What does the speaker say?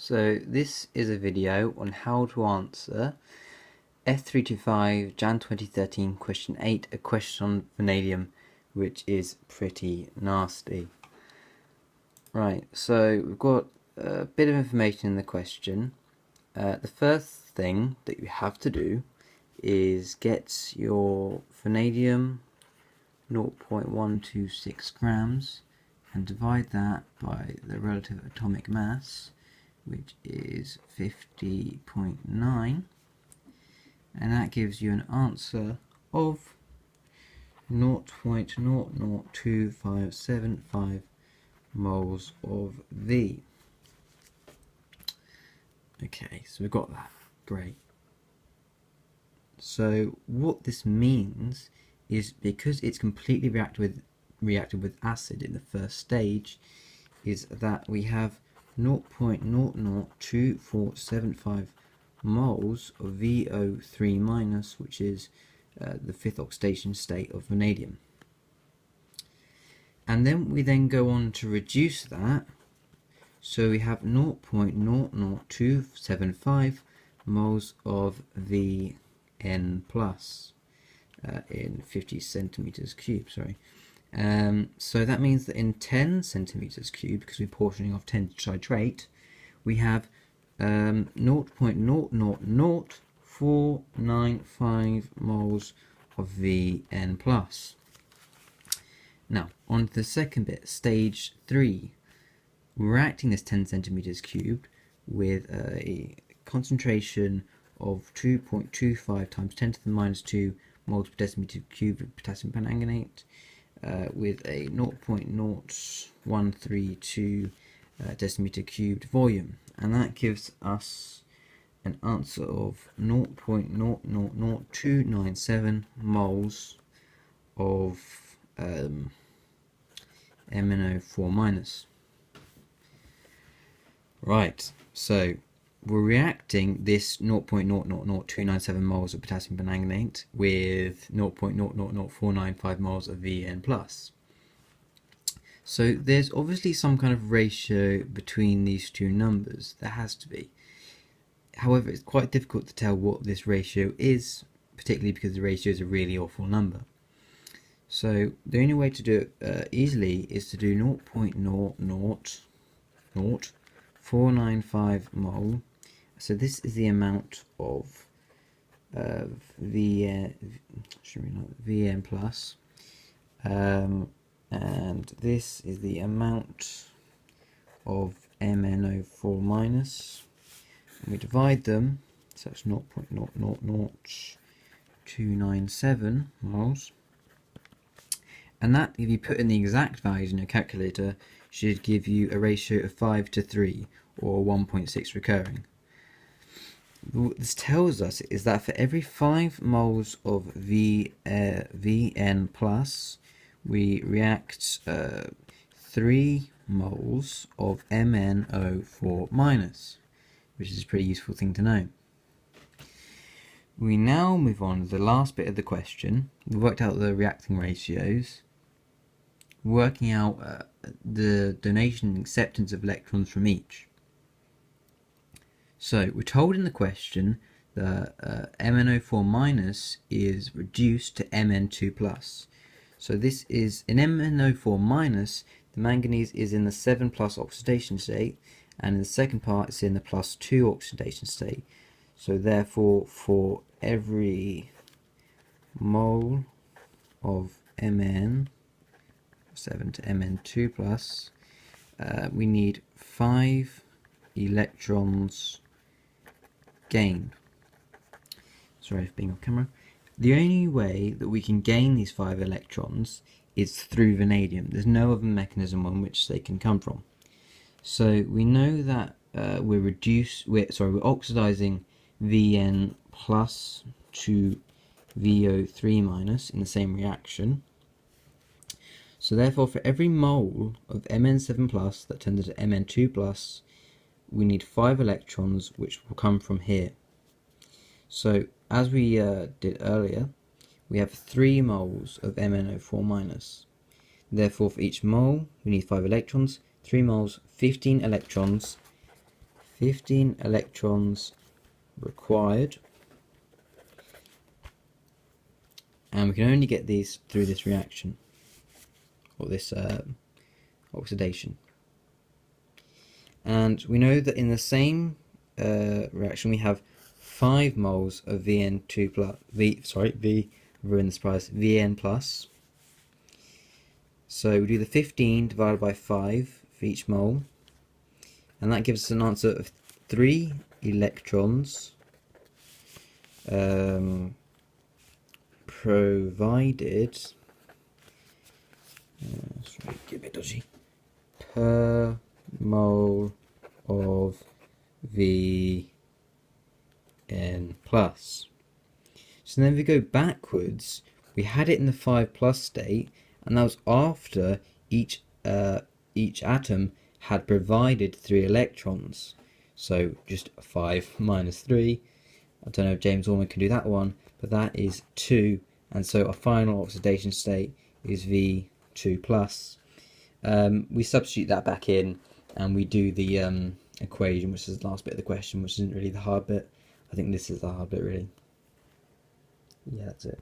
So this is a video on how to answer F325 Jan 2013 question 8, a question on vanadium, which is pretty nasty. Right, so we've got a bit of information in the question. The first thing that you have to do is get your vanadium 0.126 grams and divide that by the relative atomic mass, which is 50.9, and that gives you an answer of 0.002575 moles of V. Okay, so we've got that. Great. So what this means is, because it's completely reacted with acid in the first stage, is that we have 0.002475 moles of VO3-, which is the fifth oxidation state of vanadium. And then we go on to reduce that, so we have 0.00275 moles of Vn plus in 50 centimeters cubed, so that means that in 10 centimeters cubed, because we're portioning off 10 citrate, we have 0.000495 moles of Vn plus. Now, on to the second bit, stage 3. We're reacting this 10 centimeters cubed with a concentration of 2.25 times 10 to the minus 2 moles per decimeter cubed of potassium permanganate, with a 0.0132 decimeter cubed volume, and that gives us an answer of 0.000297 moles of MnO4-. Right, so we're reacting this 0.000297 moles of potassium permanganate with 0.00495 moles of Vn plus. So there's obviously some kind of ratio between these two numbers. There has to be. However, it's quite difficult to tell what this ratio is, particularly because the ratio is a really awful number. So the only way to do it easily is to do 0.00495 mole. So this is the amount of Vn plus, and this is the amount of MnO4-. And we divide them, so it's 0.00297 moles. And that, if you put in the exact values in your calculator, should give you a ratio of 5 to 3, or 1.6 recurring. What this tells us is that for every 5 moles of Vn plus, we react 3 moles of MnO4-, which is a pretty useful thing to know. We now move on to the last bit of the question. We've worked out the reacting ratios, working out the donation and acceptance of electrons from each. So we're told in the question that MnO4- is reduced to Mn2+. So this is, in MnO4-, the manganese is in the 7+ oxidation state, and in the second part it's in the +2 oxidation state. So therefore, for every mole of Mn, 7 to Mn2+, we need 5 electrons gained. Sorry for being off camera. The only way that we can gain these 5 electrons is through vanadium. There's no other mechanism on which they can come from. So we know that we're oxidizing Vn plus to VO3- in the same reaction. So therefore, for every mole of Mn7+ that turns into Mn2+, we need 5 electrons, which will come from here. So as we did earlier, we have 3 moles of MnO4-. Therefore, for each mole, we need 5 electrons. 3 moles, 15 electrons. 15 electrons required, and we can only get these through this reaction, or this oxidation. And we know that in the same reaction we have 5 moles of Vn2 plus Vn plus. So we do the 15 divided by 5 for each mole, and that gives us an answer of 3 electrons provided get a bit dodgy, per mole of Vn plus. So then if we go backwards, we had it in the 5 plus state, and that was after each atom had provided 3 electrons. So just 5 minus 3, I don't know if James Allman can do that one, but that is 2, and so our final oxidation state is V2 plus. We substitute that back in, and we do the equation, which is the last bit of the question, which isn't really the hard bit. I think this is the hard bit, really. Yeah, that's it.